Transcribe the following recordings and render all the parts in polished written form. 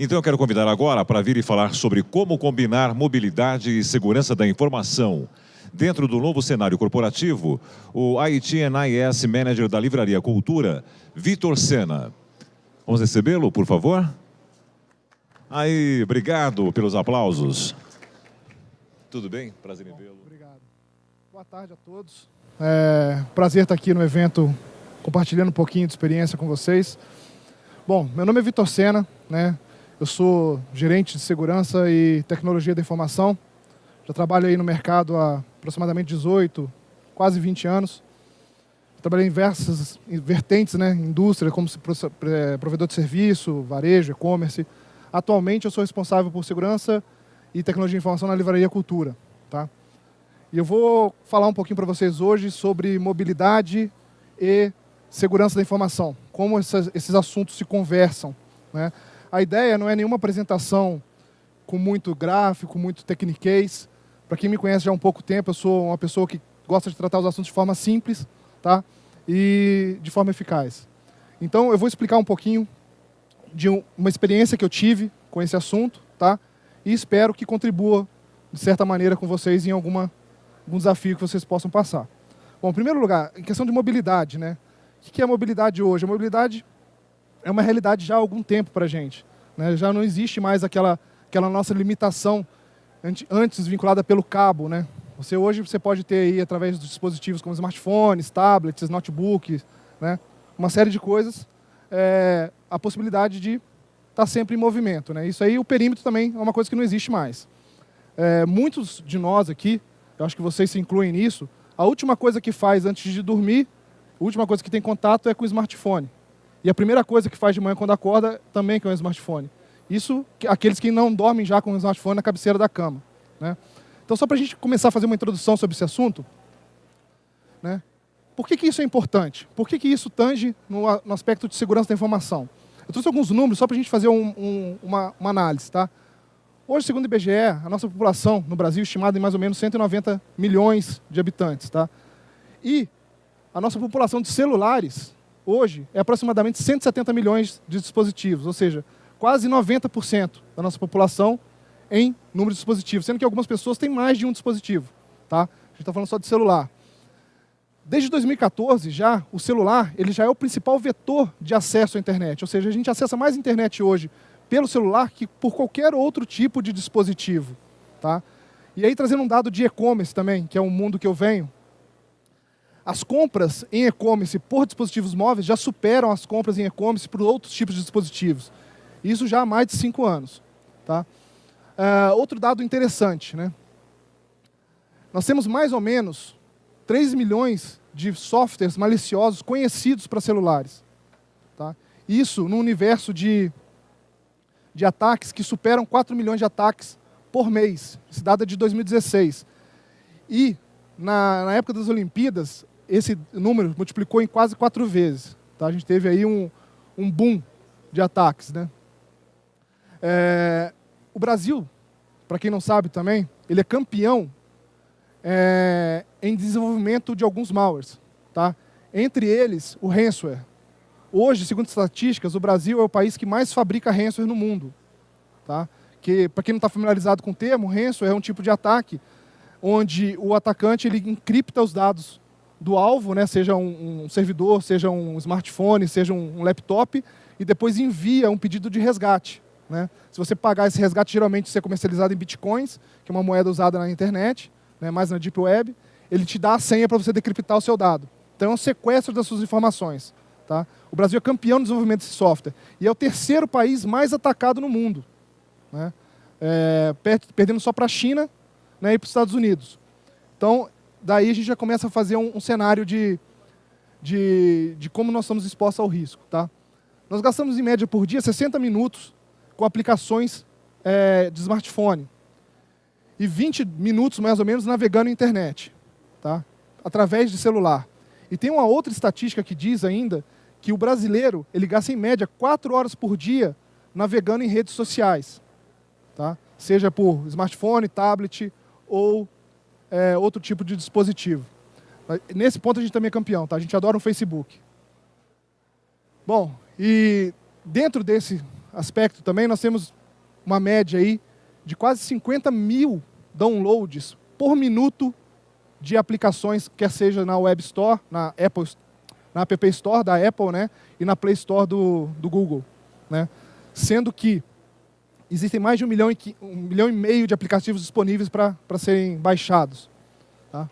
Então eu quero convidar agora para vir e falar sobre como combinar mobilidade e segurança da informação. Dentro do novo cenário corporativo, o IT&IS Manager da Livraria Cultura, Vitor Sena. Vamos recebê-lo, por favor? Aí, obrigado pelos aplausos. Tudo bem? Prazer em vê-lo. Obrigado. Boa tarde a todos. Prazer estar aqui no evento, compartilhando um pouquinho de experiência com vocês. Bom, meu nome é Vitor Sena, né? Eu sou gerente de segurança e tecnologia da informação. Já trabalho aí no mercado há aproximadamente 18, quase 20 anos. Trabalhei em diversas vertentes, né? Indústria, como provedor de serviço, varejo, e-commerce. Atualmente eu sou responsável por segurança e tecnologia de informação na Livraria Cultura, tá? E eu vou falar um pouquinho para vocês hoje sobre mobilidade e segurança da informação, como esses assuntos se conversam, né? A ideia não é nenhuma apresentação com muito gráfico, muito tecniquez. Para quem me conhece já há um pouco tempo, eu sou uma pessoa que gosta de tratar os assuntos de forma simples, tá? E de forma eficaz. Então, eu vou explicar um pouquinho de uma experiência que eu tive com esse assunto, tá? E espero que contribua, de certa maneira, com vocês em algum desafio que vocês possam passar. Bom, em primeiro lugar, em questão de mobilidade, né? O que é a mobilidade hoje? A mobilidade é uma realidade já há algum tempo para a gente, né? Já não existe mais aquela nossa limitação antes vinculada pelo cabo, né? Hoje você pode ter aí, através dos dispositivos como smartphones, tablets, notebooks, né? Uma série de coisas, a possibilidade de estar sempre em movimento, né? Isso aí, o perímetro também é uma coisa que não existe mais. Muitos de nós aqui, eu acho que vocês se incluem nisso, a última coisa que faz antes de dormir, a última coisa que tem contato é com o smartphone. E a primeira coisa que faz de manhã quando acorda também com o smartphone. Isso, aqueles que não dormem já com o smartphone na cabeceira da cama, né? Então, só para a gente começar a fazer uma introdução sobre esse assunto, né? Por que isso é importante? Por que isso tange no aspecto de segurança da informação? Eu trouxe alguns números só para a gente fazer uma análise, tá? Hoje, segundo o IBGE, a nossa população no Brasil é estimada em mais ou menos 190 milhões de habitantes, tá? E a nossa população de celulares, hoje, é aproximadamente 170 milhões de dispositivos, ou seja, quase 90% da nossa população em número de dispositivos, sendo que algumas pessoas têm mais de um dispositivo, tá? A gente está falando só de celular. Desde 2014, o celular ele já é o principal vetor de acesso à internet, ou seja, a gente acessa mais a internet hoje pelo celular que por qualquer outro tipo de dispositivo, tá? E aí, trazendo um dado de e-commerce também, que é um mundo que eu venho, as compras em e-commerce por dispositivos móveis já superam as compras em e-commerce por outros tipos de dispositivos. Isso já há mais de 5 anos. Tá? Outro dado interessante, né? Nós temos mais ou menos 3 milhões de softwares maliciosos conhecidos para celulares. Tá? Isso no universo de ataques que superam 4 milhões de ataques por mês. Esse dado é de 2016. E na época das Olimpíadas, esse número multiplicou em quase 4 vezes. Tá? A gente teve aí um boom de ataques, né? O Brasil, para quem não sabe também, ele é campeão em desenvolvimento de alguns malwares. Tá? Entre eles, o ransomware. Hoje, segundo estatísticas, o Brasil é o país que mais fabrica ransomware no mundo. Tá? Para quem não está familiarizado com o termo, ransomware é um tipo de ataque onde o atacante ele encripta os dados do alvo, né, seja um servidor, seja um smartphone, seja um laptop, e depois envia um pedido de resgate. Né? Se você pagar esse resgate, geralmente isso é comercializado em bitcoins, que é uma moeda usada na internet, né, mais na deep web, ele te dá a senha para você decriptar o seu dado. Então é um sequestro das suas informações. Tá? O Brasil é campeão no desenvolvimento desse software, e é o terceiro país mais atacado no mundo. Né? Perdendo só para a China, né, e para os Estados Unidos. Então, daí a gente já começa a fazer um cenário de como nós estamos expostos ao risco. Tá? Nós gastamos, em média, por dia, 60 minutos com aplicações de smartphone e 20 minutos, mais ou menos, navegando na internet, tá? Através de celular. E tem uma outra estatística que diz ainda que o brasileiro ele gasta, em média, 4 horas por dia navegando em redes sociais. Tá? Seja por smartphone, tablet ou outro tipo de dispositivo. Nesse ponto a gente também é campeão, tá? A gente adora o Facebook. Bom, e dentro desse aspecto também, nós temos uma média aí de quase 50 mil downloads por minuto de aplicações, quer seja na Web Store, na App Store da Apple, né, e na Play Store do Google, né? Sendo que existem mais de 1,5 milhão de aplicativos disponíveis para serem baixados. Tá?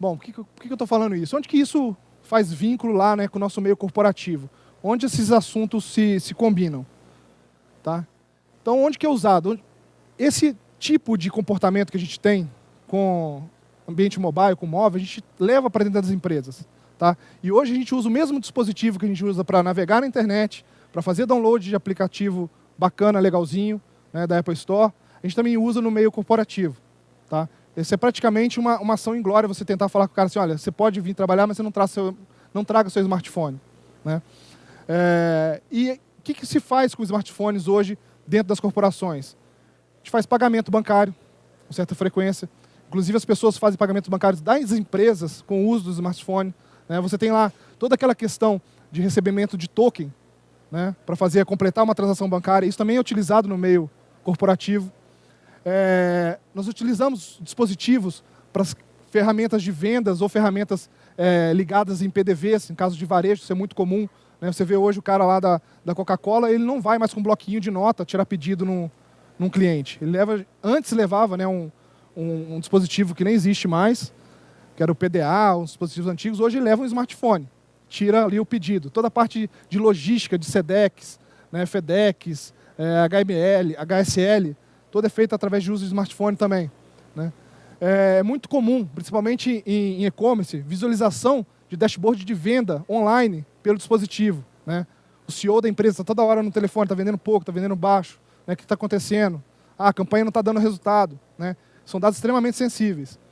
Bom, por que eu estou falando isso? Onde que isso faz vínculo lá, né, com o nosso meio corporativo? Onde esses assuntos se combinam? Tá? Então, onde que é usado? Esse tipo de comportamento que a gente tem com ambiente mobile, com móvel, a gente leva para dentro das empresas. Tá? E hoje a gente usa o mesmo dispositivo que a gente usa para navegar na internet, para fazer download de aplicativo bacana, legalzinho, né, da Apple Store. A gente também usa no meio corporativo. Tá? Esse é praticamente uma ação inglória, você tentar falar com o cara assim, olha, você pode vir trabalhar, mas você não traga seu smartphone. Né? E o que se faz com os smartphones hoje dentro das corporações? A gente faz pagamento bancário com certa frequência. Inclusive, as pessoas fazem pagamentos bancários das empresas com o uso do smartphone. Né? Você tem lá toda aquela questão de recebimento de token, né, para completar uma transação bancária. Isso também é utilizado no meio corporativo. Nós utilizamos dispositivos para as ferramentas de vendas ou ferramentas ligadas em PDVs, em caso de varejo, isso é muito comum. Né? Você vê hoje o cara lá da Coca-Cola, ele não vai mais com um bloquinho de nota tirar pedido num cliente. Ele antes levava, né, um dispositivo que nem existe mais, que era o PDA, os dispositivos antigos. Hoje ele leva um smartphone, tira ali o pedido. Toda a parte de logística, de SEDEX, né, FedEx, HML, HSL, toda é feita através de uso de smartphone também. Né? É muito comum, principalmente em e-commerce, visualização de dashboard de venda online pelo dispositivo. Né? O CEO da empresa está toda hora no telefone, está vendendo pouco, está vendendo baixo. Né? O que está acontecendo? A campanha não está dando resultado. Né? São dados extremamente sensíveis.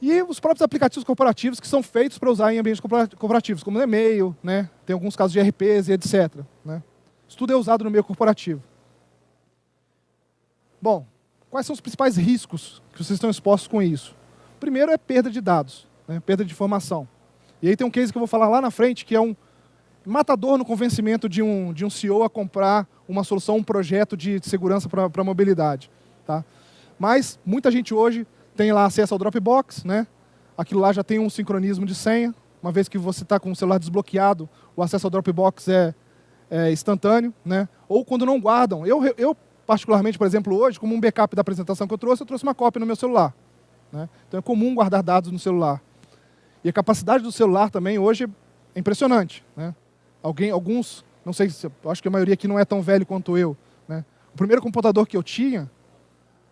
E os próprios aplicativos corporativos que são feitos para usar em ambientes corporativos, como o e-mail, né? Tem alguns casos de RPs e etc. Né? Isso tudo é usado no meio corporativo. Bom, quais são os principais riscos que vocês estão expostos com isso? O primeiro é perda de dados, né? Perda de informação. E aí tem um case que eu vou falar lá na frente, que é um matador no convencimento de um CEO a comprar uma solução, um projeto de segurança para a mobilidade. Tá? Mas muita gente hoje tem lá acesso ao Dropbox, né? Aquilo lá já tem um sincronismo de senha. Uma vez que você está com o celular desbloqueado, o acesso ao Dropbox é instantâneo. Né? Ou quando não guardam. Eu, particularmente, por exemplo, hoje, como um backup da apresentação que eu trouxe uma cópia no meu celular. Né? Então é comum guardar dados no celular. E a capacidade do celular também hoje é impressionante. Né? Alguns, não sei, acho que a maioria aqui não é tão velho quanto eu. Né? O primeiro computador que eu tinha,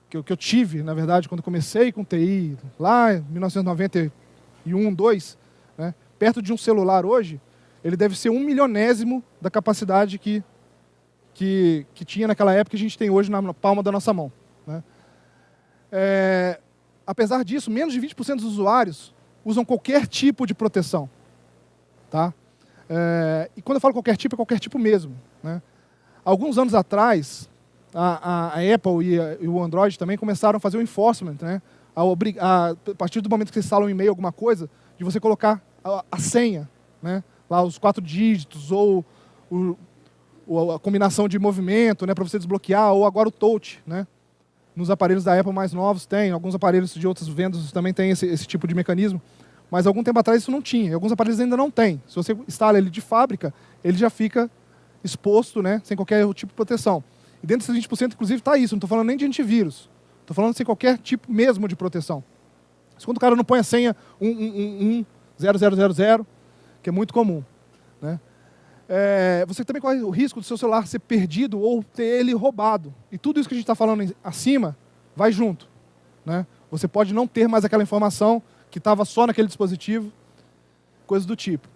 que eu tive, na verdade, quando comecei com TI, lá em 1991, 2, né, perto de um celular hoje, ele deve ser 1/1000º da capacidade que tinha naquela época, que a gente tem hoje na palma da nossa mão. Né. Apesar disso, menos de 20% dos usuários usam qualquer tipo de proteção. Tá? E quando eu falo qualquer tipo mesmo. Né. Alguns anos atrás, a Apple e o Android também começaram a fazer o enforcement, né? A partir do momento que você instala um e-mail, alguma coisa, de você colocar a senha, né? Lá os 4 dígitos, ou a combinação de movimento, né? Para você desbloquear, ou agora o touch. Né? Nos aparelhos da Apple mais novos tem, alguns aparelhos de outras vendas também tem esse tipo de mecanismo, mas algum tempo atrás isso não tinha, e alguns aparelhos ainda não tem. Se você instala ele de fábrica, ele já fica exposto, né? Sem qualquer tipo de proteção. E dentro desses 20%, inclusive, está isso. Não estou falando nem de antivírus. Estou falando sem qualquer tipo mesmo de proteção. Isso quando o cara não põe a senha 1110000, que é muito comum. Né? Você também corre o risco do seu celular ser perdido ou ter ele roubado. E tudo isso que a gente está falando acima vai junto. Né? Você pode não ter mais aquela informação que estava só naquele dispositivo, coisas do tipo.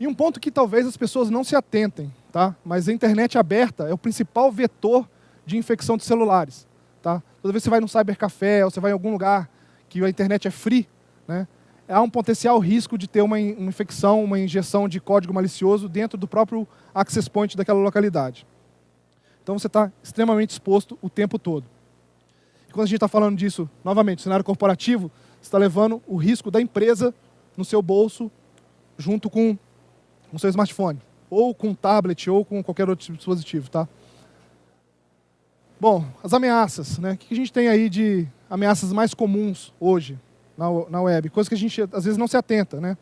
E um ponto que talvez as pessoas não se atentem, tá? Mas a internet aberta é o principal vetor de infecção de celulares. Tá? Toda vez que você vai num cybercafé ou você vai em algum lugar que a internet é free, né, há um potencial risco de ter uma infecção, uma injeção de código malicioso dentro do próprio access point daquela localidade. Então você está extremamente exposto o tempo todo. E quando a gente está falando disso, novamente, no cenário corporativo, você está levando o risco da empresa no seu bolso junto com o seu smartphone. ou com tablet, ou com qualquer outro dispositivo, tá? Bom, as ameaças, né? O que a gente tem aí de ameaças mais comuns hoje na web? Coisa que a gente, às vezes, não se atenta, né?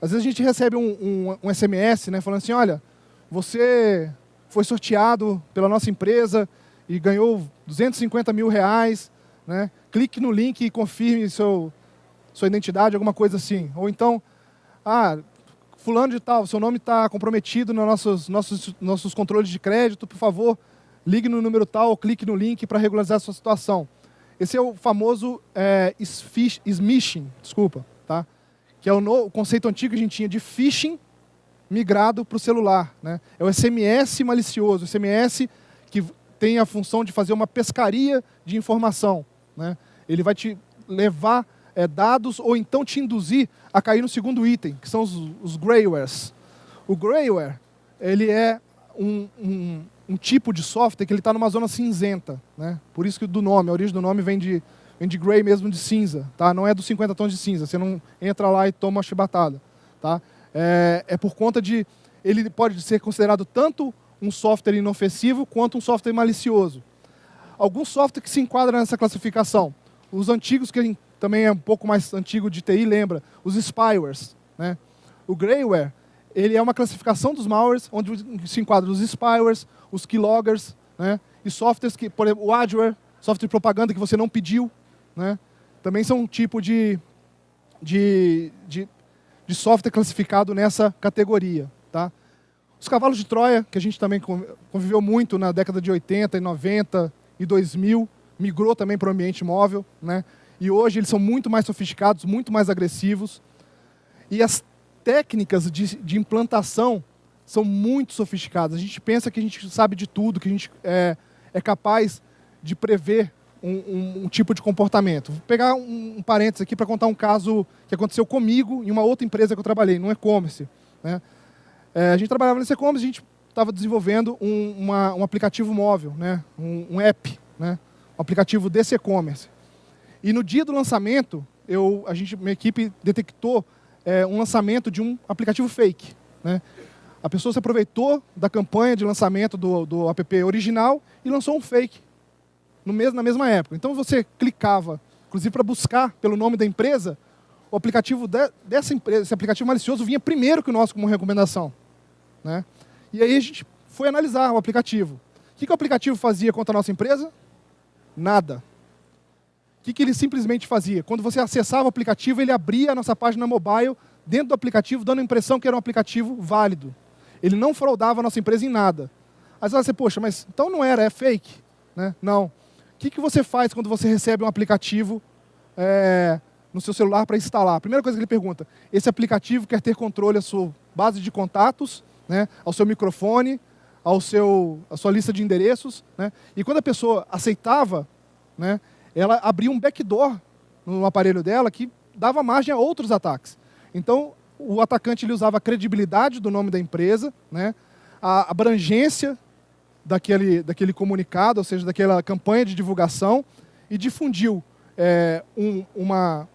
Às vezes a gente recebe um SMS, né, falando assim, olha, você foi sorteado pela nossa empresa e ganhou 250 mil reais, né? Clique no link e confirme sua identidade, alguma coisa assim. Ou então, fulano de tal, seu nome está comprometido nos nossos controles de crédito, por favor, ligue no número tal ou clique no link para regularizar a sua situação. Esse é o famoso smishing, tá? Que é o conceito antigo que a gente tinha de phishing migrado para o celular, né? É o SMS malicioso, o SMS que tem a função de fazer uma pescaria de informação, né? Ele vai te levar dados ou então te induzir a cair no segundo item, que são os greywares. O greyware, ele é um tipo de software que ele está numa zona cinzenta, né? Por isso que a origem do nome vem de grey mesmo, de cinza, tá? Não é dos 50 tons de cinza, você não entra lá e toma uma chibatada, tá? É por conta de... Ele pode ser considerado tanto um software inofensivo quanto um software malicioso. Alguns softwares que se enquadram nessa classificação. Os antigos, que também é um pouco mais antigo de TI, lembra? Os spywares, né? O greyware, ele é uma classificação dos malwares, onde se enquadram os spywares, os keyloggers, né? E softwares que, por exemplo, o adware, software de propaganda que você não pediu, né? Também são um tipo de software classificado nessa categoria, tá? Os cavalos de Troia, que a gente também conviveu muito na década de 80 e 90 e 2000, migrou também para o ambiente móvel, né? E hoje eles são muito mais sofisticados, muito mais agressivos. E as técnicas de implantação são muito sofisticadas. A gente pensa que a gente sabe de tudo, que a gente é capaz de prever um tipo de comportamento. Vou pegar um parênteses aqui para contar um caso que aconteceu comigo em uma outra empresa que eu trabalhei, no e-commerce, né? A gente trabalhava nesse e-commerce, a gente estava desenvolvendo um aplicativo móvel, né? Um app, né? Um aplicativo desse e-commerce. E no dia do lançamento, minha equipe detectou um lançamento de um aplicativo fake, né? A pessoa se aproveitou da campanha de lançamento do app original e lançou um fake na mesma época. Então você clicava, inclusive para buscar pelo nome da empresa, o aplicativo dessa empresa, esse aplicativo malicioso vinha primeiro que o nosso como recomendação, né? E aí a gente foi analisar o aplicativo. O que o aplicativo fazia contra a nossa empresa? Nada. O que ele simplesmente fazia? Quando você acessava o aplicativo, ele abria a nossa página mobile dentro do aplicativo, dando a impressão que era um aplicativo válido. Ele não fraudava a nossa empresa em nada. Aí você fala, poxa, mas então não era, é fake, né? Não. O que você faz quando você recebe um aplicativo no seu celular para instalar? A primeira coisa que ele pergunta, esse aplicativo quer ter controle à sua base de contatos, né, ao seu microfone, à sua lista de endereços, né? E quando a pessoa aceitava, né, ela abria um backdoor no aparelho dela que dava margem a outros ataques. Então, o atacante ele usava a credibilidade do nome da empresa, né, a abrangência daquele comunicado, ou seja, daquela campanha de divulgação, e difundiu uma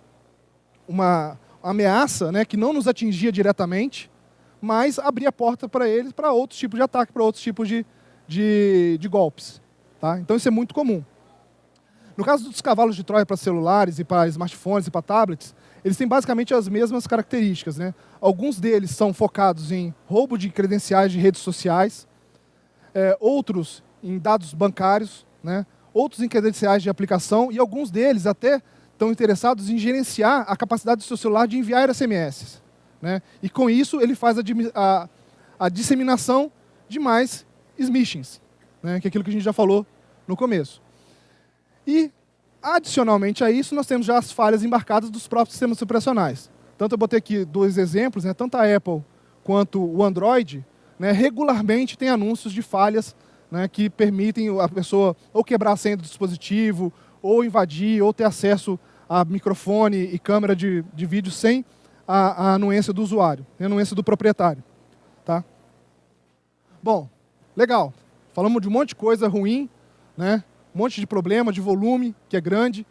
ameaça, né, que não nos atingia diretamente, mas abria a porta para eles, para outros tipos de ataque, para outros tipos de golpes, tá? Então isso é muito comum. No caso dos cavalos de Troia para celulares e para smartphones e para tablets, eles têm basicamente as mesmas características, né? Alguns deles são focados em roubo de credenciais de redes sociais, outros em dados bancários, né? Outros em credenciais de aplicação, e alguns deles até estão interessados em gerenciar a capacidade do seu celular de enviar SMS, né? E com isso ele faz a disseminação de mais smishings, né? Que é aquilo que a gente já falou no começo. E, adicionalmente a isso, nós temos já as falhas embarcadas dos próprios sistemas operacionais. Tanto eu botei aqui 2 exemplos, né? Tanto a Apple quanto o Android, né, regularmente tem anúncios de falhas, né, que permitem a pessoa ou quebrar a senha do dispositivo, ou invadir, ou ter acesso a microfone e câmera de vídeo sem a anuência do usuário, a anuência do proprietário, tá? Bom, legal. Falamos de um monte de coisa ruim, né? Um monte de problema, de volume, que é grande.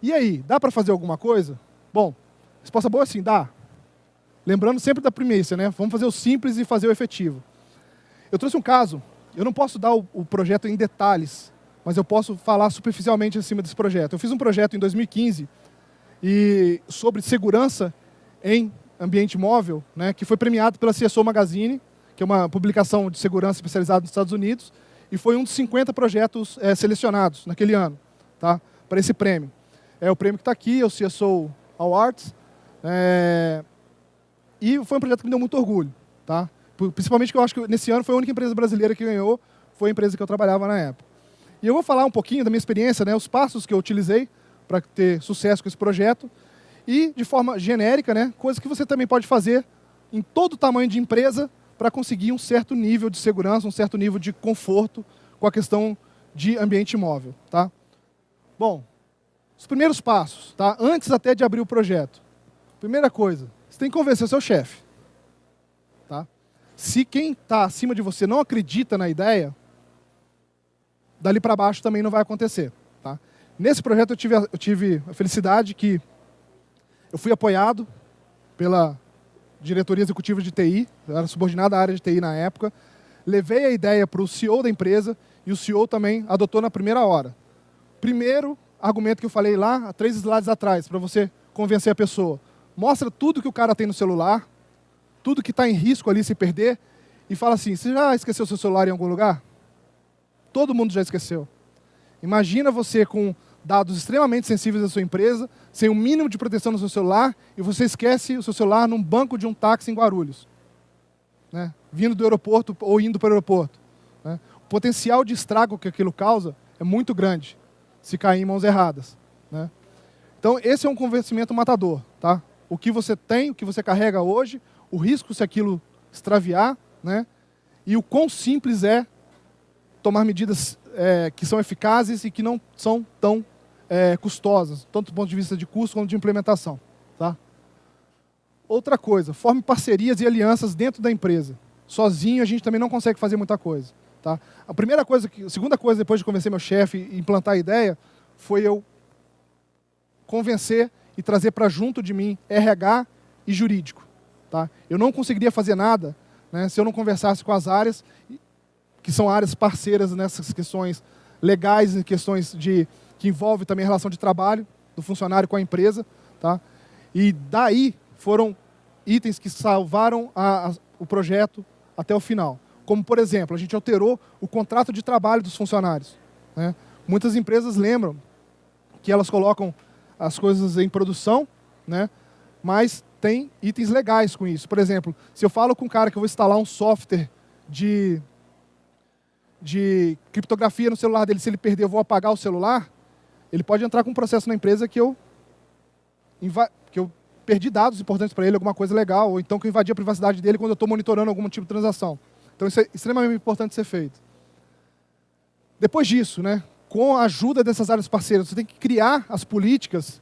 E aí, dá para fazer alguma coisa? Bom, resposta boa é sim, dá. Lembrando sempre da premissa, né? Vamos fazer o simples e fazer o efetivo. Eu trouxe um caso, eu não posso dar o projeto em detalhes, mas eu posso falar superficialmente acima desse projeto. Eu fiz um projeto em 2015 sobre segurança em ambiente móvel, né, que foi premiado pela CSO Magazine, que é uma publicação de segurança especializada nos Estados Unidos, e foi um dos 50 projetos selecionados naquele ano, tá, para esse prêmio. O prêmio que está aqui, é o CSO Awards, e foi um projeto que me deu muito orgulho, tá? Principalmente que eu acho que nesse ano foi a única empresa brasileira que ganhou, foi a empresa que eu trabalhava na época. E eu vou falar um pouquinho da minha experiência, né, os passos que eu utilizei para ter sucesso com esse projeto e, de forma genérica, né, coisas que você também pode fazer em todo tamanho de empresa para conseguir um certo nível de segurança, um certo nível de conforto com a questão de ambiente móvel. Tá? Bom, os primeiros passos, tá? Antes até de abrir o projeto. Primeira coisa, você tem que convencer o seu chefe. Tá? Se quem está acima de você não acredita na ideia, dali para baixo também não vai acontecer. Tá? Nesse projeto eu tive a felicidade que eu fui apoiado pela diretoria executiva de TI, eu era subordinado à área de TI na época, levei a ideia para o CEO da empresa e o CEO também adotou na primeira hora. Primeiro argumento que eu falei lá, há 3 slides atrás, para você convencer a pessoa. Mostra tudo que o cara tem no celular, tudo que está em risco ali se perder, e fala assim, você já esqueceu seu celular em algum lugar? Todo mundo já esqueceu. Imagina você com dados extremamente sensíveis da sua empresa, sem um mínimo de proteção no seu celular, e você esquece o seu celular num banco de um táxi em Guarulhos, né? Vindo do aeroporto ou indo para o aeroporto. Né? O potencial de estrago que aquilo causa é muito grande, se cair em mãos erradas. Né? Então, esse é um convencimento matador. Tá? O que você tem, o que você carrega hoje, o risco se aquilo extraviar, né? E o quão simples é tomar medidas que são eficazes e que não são tão custosas, tanto do ponto de vista de custo quanto de implementação. Tá? Outra coisa, forme parcerias e alianças dentro da empresa. Sozinho a gente também não consegue fazer muita coisa. Tá? A segunda coisa, depois de convencer meu chefe e implantar a ideia, foi eu convencer e trazer para junto de mim RH e jurídico. Tá? Eu não conseguiria fazer nada, né, se eu não conversasse com as áreas, que são áreas parceiras nessas questões legais e questões que envolvem também a relação de trabalho do funcionário com a empresa. Tá? E daí foram itens que salvaram o projeto até o final. Como, por exemplo, a gente alterou o contrato de trabalho dos funcionários. Né? Muitas empresas lembram que elas colocam as coisas em produção, né? Mas tem itens legais com isso. Por exemplo, se eu falo com um cara que eu vou instalar um software de criptografia no celular dele, se ele perder, eu vou apagar o celular, ele pode entrar com um processo na empresa que eu perdi dados importantes para ele, alguma coisa legal, ou então que eu invadi a privacidade dele quando eu estou monitorando algum tipo de transação. Então isso é extremamente importante ser feito. Depois disso, né, com a ajuda dessas áreas parceiras, você tem que criar as políticas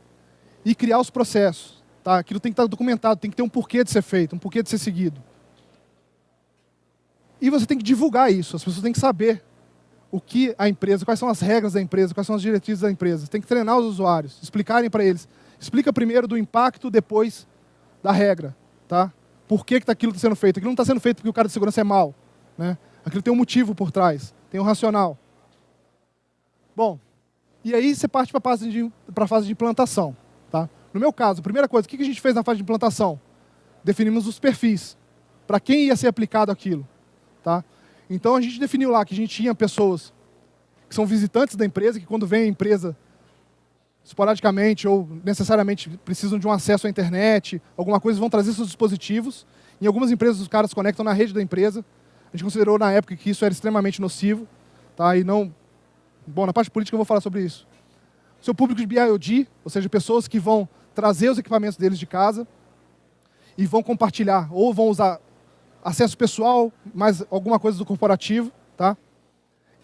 e criar os processos. Tá? Aquilo tem que estar documentado, tem que ter um porquê de ser feito, um porquê de ser seguido. E você tem que divulgar isso, as pessoas têm que saber o que a empresa, quais são as regras da empresa, quais são as diretrizes da empresa. Tem que treinar os usuários, explicarem para eles. Explica primeiro do impacto, depois da regra. Tá? Por que aquilo está sendo feito? Aquilo não está sendo feito porque o cara de segurança é mau. Né? Aquilo tem um motivo por trás, tem um racional. Bom, e aí você parte para a fase de implantação. Tá? No meu caso, a primeira coisa, o que a gente fez na fase de implantação? Definimos os perfis, para quem ia ser aplicado aquilo. Tá? Então a gente definiu lá que a gente tinha pessoas que são visitantes da empresa, que quando vem a empresa, esporadicamente ou necessariamente precisam de um acesso à internet, alguma coisa, vão trazer seus dispositivos. Em algumas empresas os caras conectam na rede da empresa. A gente considerou na época que isso era extremamente nocivo. Tá? E não... Bom, na parte política eu vou falar sobre isso. O seu público de BIOD, ou seja, pessoas que vão trazer os equipamentos deles de casa e vão compartilhar, ou vão usar acesso pessoal, mais alguma coisa do corporativo. Tá?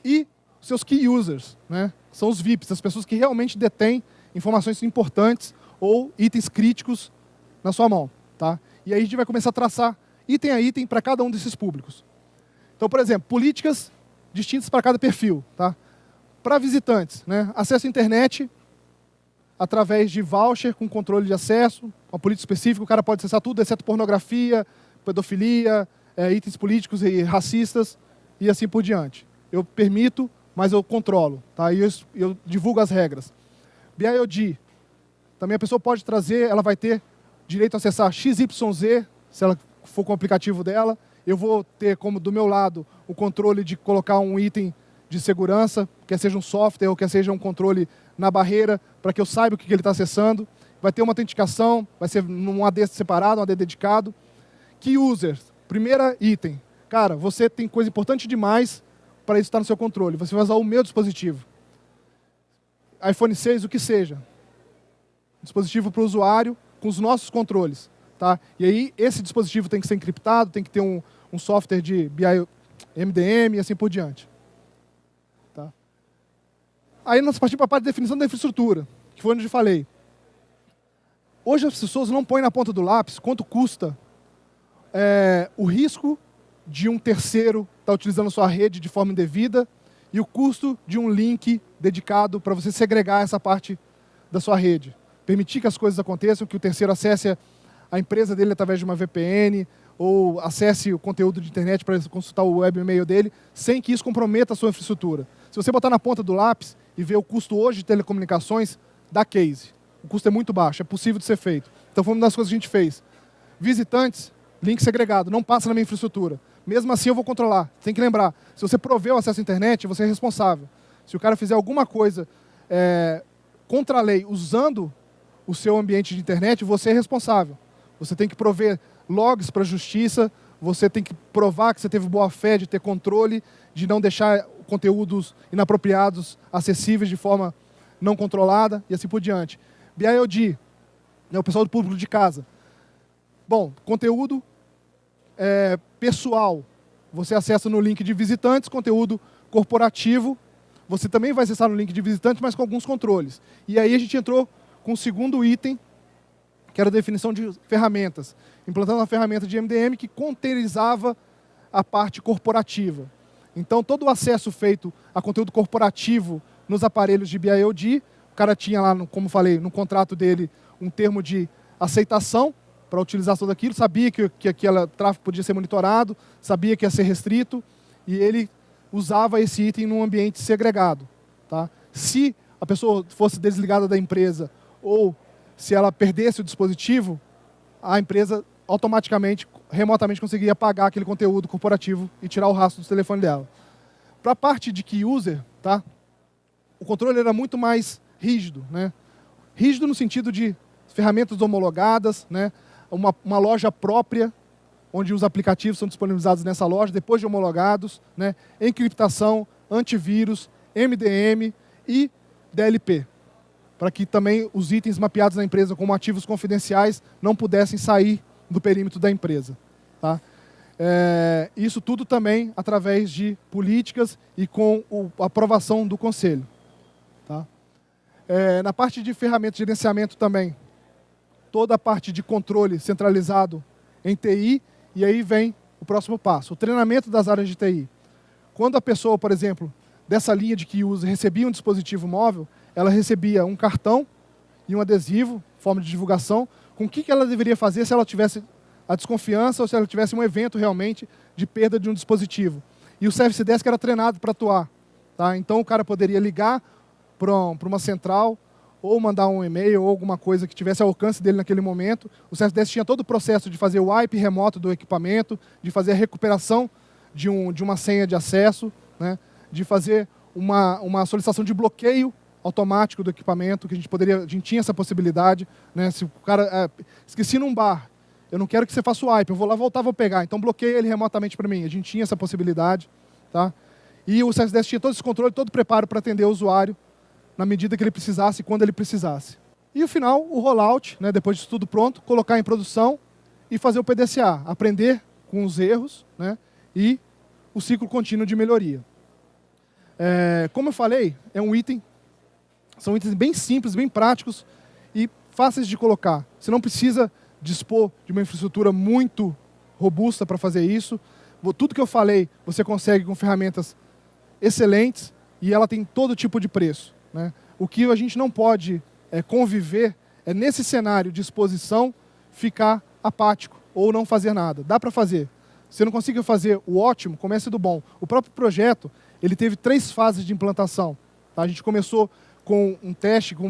E seus key users, né? São os VIPs, as pessoas que realmente detêm informações importantes ou itens críticos na sua mão. Tá? E aí a gente vai começar a traçar item a item para cada um desses públicos. Então, por exemplo, políticas distintas para cada perfil. Tá? Para visitantes, né? Acesso à internet através de voucher com controle de acesso, uma política específica, o cara pode acessar tudo, exceto pornografia, pedofilia, itens políticos e racistas. e assim por diante. Eu permito, mas eu controlo, tá? E eu divulgo as regras. BIOD, também a pessoa pode trazer, ela vai ter direito a acessar XYZ, se ela for com o aplicativo dela. Eu vou ter como do meu lado o controle de colocar um item de segurança, quer seja um software ou quer seja um controle na barreira, para que eu saiba o que ele está acessando. Vai ter uma autenticação, vai ser num AD separado, um AD dedicado. Key users, primeira item. Cara, você tem coisa importante demais para isso estar no seu controle. Você vai usar o meu dispositivo. iPhone 6, o que seja. Dispositivo para o usuário com os nossos controles. Tá? E aí, esse dispositivo tem que ser encriptado, tem que ter um software de MDM e assim por diante. Tá? Aí nós partimos para a parte de definição da infraestrutura, que foi onde eu falei. Hoje as pessoas não põem na ponta do lápis quanto custa o risco de um terceiro estar utilizando a sua rede de forma indevida e o custo de um link dedicado para você segregar essa parte da sua rede. Permitir que as coisas aconteçam, que o terceiro acesse a empresa dele através de uma VPN ou acesse o conteúdo de internet para consultar o web e-mail dele, sem que isso comprometa a sua infraestrutura. Se você botar na ponta do lápis e ver o custo hoje de telecomunicações, dá case. O custo é muito baixo, é possível de ser feito. Então foi uma das coisas que a gente fez. Visitantes, link segregado, não passa na minha infraestrutura. Mesmo assim eu vou controlar. Tem que lembrar, se você proveu o acesso à internet, você é responsável. Se o cara fizer alguma coisa contra a lei usando o seu ambiente de internet, você é responsável. Você tem que prover logs para a justiça, você tem que provar que você teve boa fé de ter controle, de não deixar conteúdos inapropriados acessíveis de forma não controlada e assim por diante. BIOD, o pessoal do público de casa. Bom, conteúdo pessoal, você acessa no link de visitantes, conteúdo corporativo, você também vai acessar no link de visitantes, mas com alguns controles. E aí a gente entrou com o segundo item, que era a definição de ferramentas, implantando uma ferramenta de MDM que containerizava a parte corporativa. Então, todo o acesso feito a conteúdo corporativo nos aparelhos de BIOD, o cara tinha lá, como falei, no contrato dele, um termo de aceitação para utilizar tudo aquilo, sabia que aquele tráfego podia ser monitorado, sabia que ia ser restrito, e ele usava esse item num ambiente segregado. Tá? Se a pessoa fosse desligada da empresa ou se ela perdesse o dispositivo, a empresa automaticamente, remotamente conseguia apagar aquele conteúdo corporativo e tirar o rastro do telefone dela. Para a parte de key user, tá? O controle era muito mais rígido, né? Rígido no sentido de ferramentas homologadas, né? Uma loja própria, onde os aplicativos são disponibilizados nessa loja, depois de homologados, né? Encriptação, antivírus, MDM e DLP, para que também os itens mapeados na empresa como ativos confidenciais não pudessem sair do perímetro da empresa. Tá? Isso tudo também através de políticas e com a aprovação do conselho. Tá? Na parte de ferramentas de gerenciamento também, toda a parte de controle centralizado em TI, e aí vem o próximo passo, o treinamento das áreas de TI. Quando a pessoa, por exemplo, dessa linha de key user recebia um dispositivo móvel, ela recebia um cartão e um adesivo, forma de divulgação, com o que ela deveria fazer se ela tivesse a desconfiança ou se ela tivesse um evento realmente de perda de um dispositivo. E o Service Desk era treinado para atuar. Tá? Então o cara poderia ligar para uma central ou mandar um e-mail ou alguma coisa que tivesse ao alcance dele naquele momento. O Service Desk tinha todo o processo de fazer o wipe remoto do equipamento, de fazer a recuperação de uma senha de acesso, né? De fazer uma solicitação de bloqueio automático do equipamento, que a gente tinha essa possibilidade, né? Se o cara esqueci num bar, eu não quero que você faça o wipe, eu vou lá voltar, vou pegar, então bloqueia ele remotamente para mim. A gente tinha essa possibilidade, tá? E o Service Desk tinha todo esse controle, todo o preparo para atender o usuário na medida que ele precisasse, quando ele precisasse. E o final, o rollout, né? Depois disso tudo pronto, colocar em produção e fazer o PDCA, aprender com os erros, né? E o ciclo contínuo de melhoria. Como eu falei, são itens bem simples, bem práticos e fáceis de colocar. Você não precisa dispor de uma infraestrutura muito robusta para fazer isso. Tudo que eu falei, você consegue com ferramentas excelentes e ela tem todo tipo de preço. Né? O que a gente não pode conviver é, nesse cenário de exposição, ficar apático ou não fazer nada. Dá para fazer. Se você não conseguiu fazer o ótimo, comece do bom. O próprio projeto, ele teve 3 fases de implantação. Tá? A gente começou com um teste, com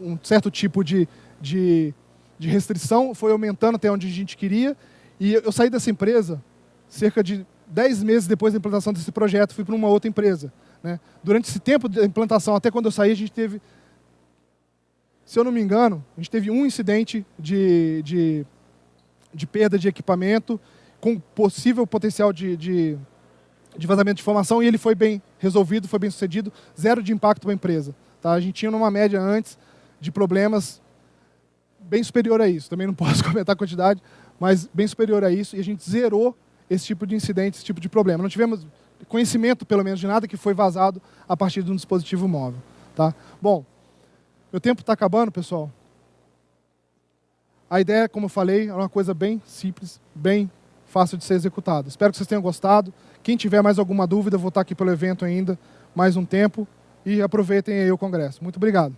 um certo tipo de restrição, foi aumentando até onde a gente queria, e eu saí dessa empresa cerca de 10 meses depois da implantação desse projeto, fui para uma outra empresa. Né? Durante esse tempo de implantação, até quando eu saí, a gente teve, se eu não me engano, a gente teve um incidente de perda de equipamento, com possível potencial de vazamento de informação, e ele foi bem resolvido, foi bem sucedido, 0 de impacto para a empresa. Tá? A gente tinha uma média antes de problemas bem superior a isso. Também não posso comentar a quantidade, mas bem superior a isso, e a gente zerou esse tipo de incidente, esse tipo de problema. Não tivemos conhecimento, pelo menos, de nada que foi vazado a partir de um dispositivo móvel. Tá? Bom, meu tempo está acabando, pessoal. A ideia, como eu falei, é uma coisa bem simples, bem fácil de ser executada. Espero que vocês tenham gostado. Quem tiver mais alguma dúvida, eu vou estar aqui pelo evento ainda mais um tempo. E aproveitem aí o congresso. Muito obrigado.